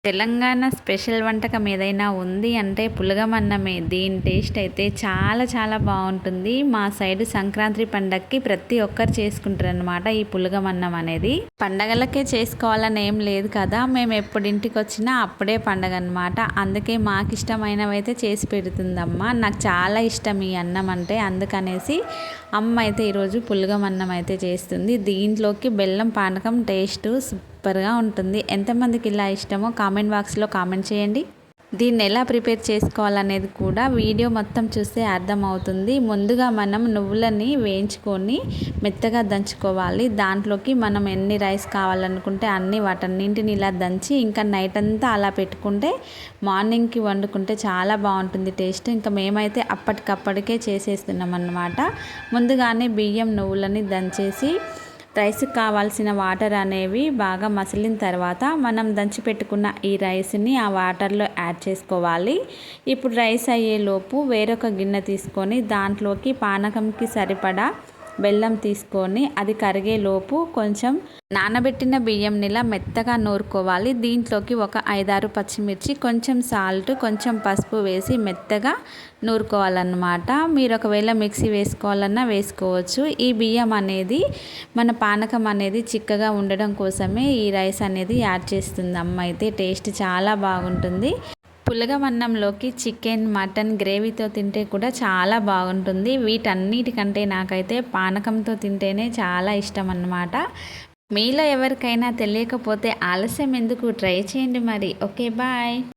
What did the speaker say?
Telangana special వంటకం ఏదైనా ఉంది అంటే పులగమన్నమే. దీని టేస్ట్ అయితే చాలా చాలా బాగుంటుంది. మా సైడు సంక్రాంతి పండగకి ప్రతి ఒక్కరు చేసుకుంటారనమాట ఈ పులగమన్నం అనేది. పండగలకే చేసుకోవాలని ఏం లేదు కదా, మేము ఎప్పుడు ఇంటికి వచ్చినా అప్పుడే పండగ అనమాట. అందుకే మాకు ఇష్టమైనవి అయితే చేసి పెడుతుందమ్మ. నాకు చాలా ఇష్టం ఈ అన్నం అంటే, అందుకనేసి అమ్మ అయితే ఈరోజు పులగమన్నం అయితే చేస్తుంది. దీంట్లోకి బెల్లం పానకం టేస్ట్ సూపర్గా ఉంటుంది. ఎంతమందికి ఇలా ఇష్టమో కామెంట్ బాక్స్లో కామెంట్ చేయండి. దీన్ని ఎలా ప్రిపేర్ చేసుకోవాలనేది కూడా వీడియో మొత్తం చూస్తే అర్థమవుతుంది. ముందుగా మనం నువ్వులని వేయించుకొని మెత్తగా దంచుకోవాలి. దాంట్లోకి మనం ఎన్ని రైస్ కావాలనుకుంటే అన్ని వాటన్నింటిని ఇలా దంచి ఇంకా నైట్ అంతా అలా పెట్టుకుంటే మార్నింగ్కి వండుకుంటే చాలా బాగుంటుంది టేస్ట్. ఇంకా మేమైతే అప్పటికప్పటికే చేసేస్తున్నాం అన్నమాట. ముందుగానే బియ్యం నువ్వులని దంచేసి రైస్కి కావాల్సిన వాటర్ అనేవి బాగా మసిలిన తర్వాత మనం దంచి పెట్టుకున్న ఈ రైస్ని ఆ వాటర్లో యాడ్ చేసుకోవాలి. ఇప్పుడు రైస్ అయ్యేలోపు వేరొక గిన్నె తీసుకొని దాంట్లోకి పానకంకి సరిపడా బెల్లం తీసుకొని అది కరిగేలోపు కొంచెం నానబెట్టిన బియ్యంనిలా మెత్తగా నూరుకోవాలి. దీంట్లోకి ఒక 5-6 పచ్చిమిర్చి, కొంచెం సాల్ట్, కొంచెం పసుపు వేసి మెత్తగా నూరుకోవాలన్నమాట. మీరు ఒకవేళ మిక్సీ వేసుకోవాలన్నా వేసుకోవచ్చు. ఈ బియ్యం అనేది మన పానకం అనేది చిక్కగా ఉండడం కోసమే ఈ రైస్ అనేది యాడ్ చేస్తుంది అమ్మ అయితే. టేస్ట్ చాలా బాగుంటుంది. పులగమన్నంలోకి చికెన్, మటన్ గ్రేవీతో తింటే కూడా చాలా బాగుంటుంది. వీటన్నిటికంటే నాకైతే పానకంతో తింటేనే చాలా ఇష్టం అన్నమాట. మీలో ఎవరికైనా తెలియకపోతే ఆలస్యం ఎందుకు, ట్రై చేయండి మరి. Okay, bye.